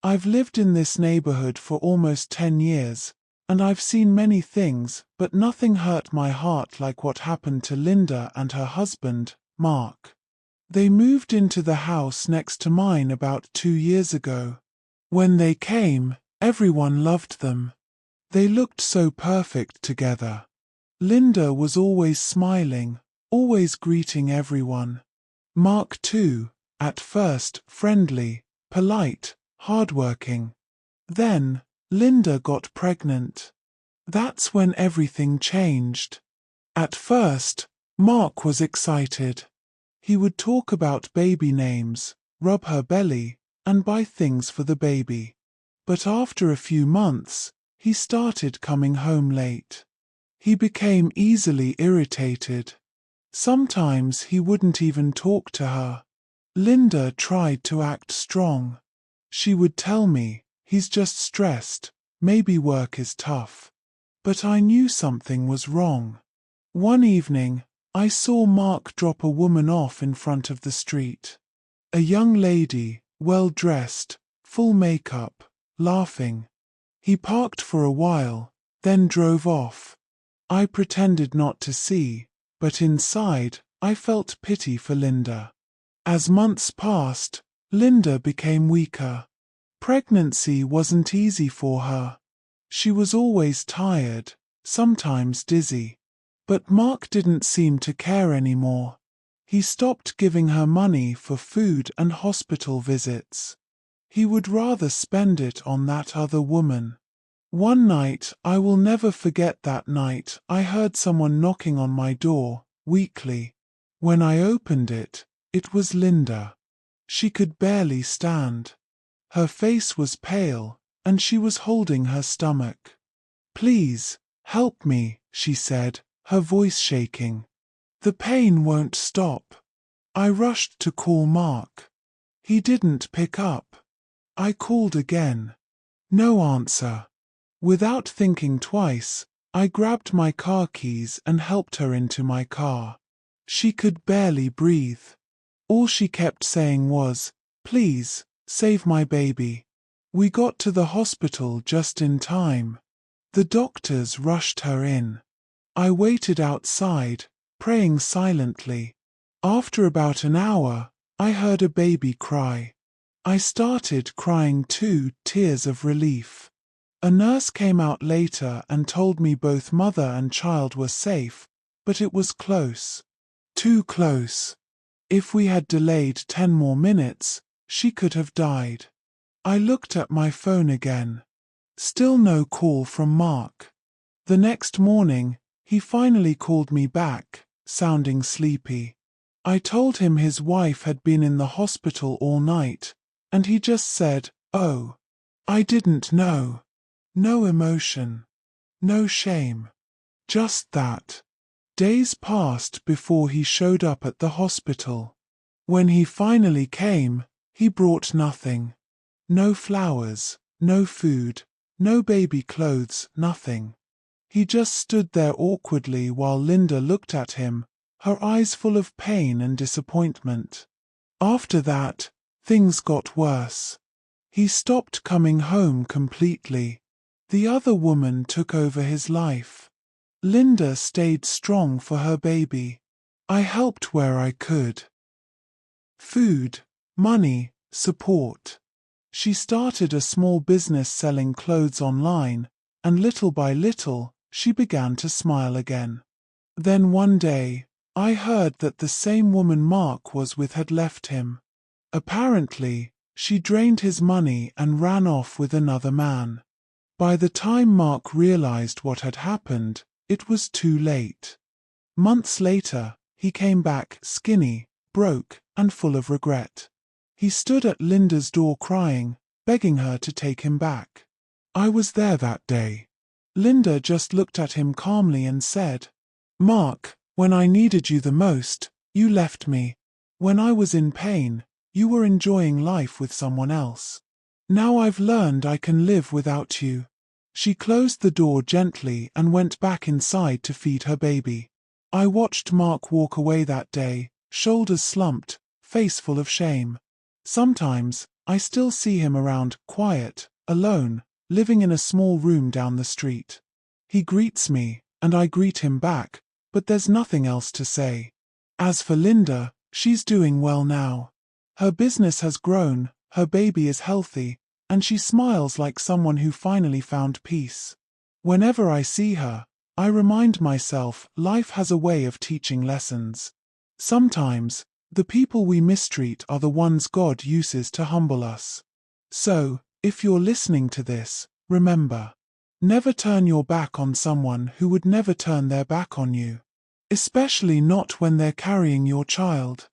I've lived in this neighborhood for almost 10 years, and I've seen many things, but nothing hurt my heart like what happened to Linda and her husband, Mark. They moved into the house next to mine about 2 years ago. When they came, everyone loved them. They looked so perfect together. Linda was always smiling, always greeting everyone. Mark too, at first friendly, polite, hardworking. Then, Linda got pregnant. That's when everything changed. At first, Mark was excited. He would talk about baby names, rub her belly, and buy things for the baby. But after a few months, he started coming home late. He became easily irritated. Sometimes he wouldn't even talk to her. Linda tried to act strong. She would tell me, "He's just stressed, maybe work is tough." But I knew something was wrong. One evening, I saw Mark drop a woman off in front of the street. A young lady, well dressed, full makeup, laughing. He parked for a while, then drove off. I pretended not to see, but inside, I felt pity for Linda. As months passed, Linda became weaker. Pregnancy wasn't easy for her. She was always tired, sometimes dizzy. But Mark didn't seem to care anymore. He stopped giving her money for food and hospital visits. He would rather spend it on that other woman. One night, I will never forget that night, I heard someone knocking on my door, weakly. When I opened it, it was Linda. She could barely stand. Her face was pale, and she was holding her stomach. "Please, help me," she said, her voice shaking. "The pain won't stop." I rushed to call Mark. He didn't pick up. I called again. No answer. Without thinking twice, I grabbed my car keys and helped her into my car. She could barely breathe. All she kept saying was, "Please, save my baby." We got to the hospital just in time. The doctors rushed her in. I waited outside, praying silently. After about an hour, I heard a baby cry. I started crying too, tears of relief. A nurse came out later and told me both mother and child were safe, but it was close. Too close. If we had delayed 10 more minutes, she could have died. I looked at my phone again. Still no call from Mark. The next morning, he finally called me back, sounding sleepy. I told him his wife had been in the hospital all night, and he just said, "Oh, I didn't know." No emotion. No shame. Just that. Days passed before he showed up at the hospital. When he finally came, he brought nothing. No flowers, no food, no baby clothes, nothing. He just stood there awkwardly while Linda looked at him, her eyes full of pain and disappointment. After that, things got worse. He stopped coming home completely. The other woman took over his life. Linda stayed strong for her baby. I helped where I could. Food, money, support. She started a small business selling clothes online, and little by little, she began to smile again. Then one day, I heard that the same woman Mark was with had left him. Apparently, she drained his money and ran off with another man. By the time Mark realized what had happened, it was too late. Months later, he came back skinny, broke, and full of regret. He stood at Linda's door crying, begging her to take him back. I was there that day. Linda just looked at him calmly and said, "Mark, when I needed you the most, you left me. When I was in pain, you were enjoying life with someone else. Now I've learned I can live without you." She closed the door gently and went back inside to feed her baby. I watched Mark walk away that day, shoulders slumped, face full of shame. Sometimes, I still see him around, quiet, alone, living in a small room down the street. He greets me, and I greet him back, but there's nothing else to say. As for Linda, she's doing well now. Her business has grown, her baby is healthy, and she smiles like someone who finally found peace. Whenever I see her, I remind myself life has a way of teaching lessons. Sometimes, the people we mistreat are the ones God uses to humble us. So, if you're listening to this, remember, never turn your back on someone who would never turn their back on you. Especially not when they're carrying your child.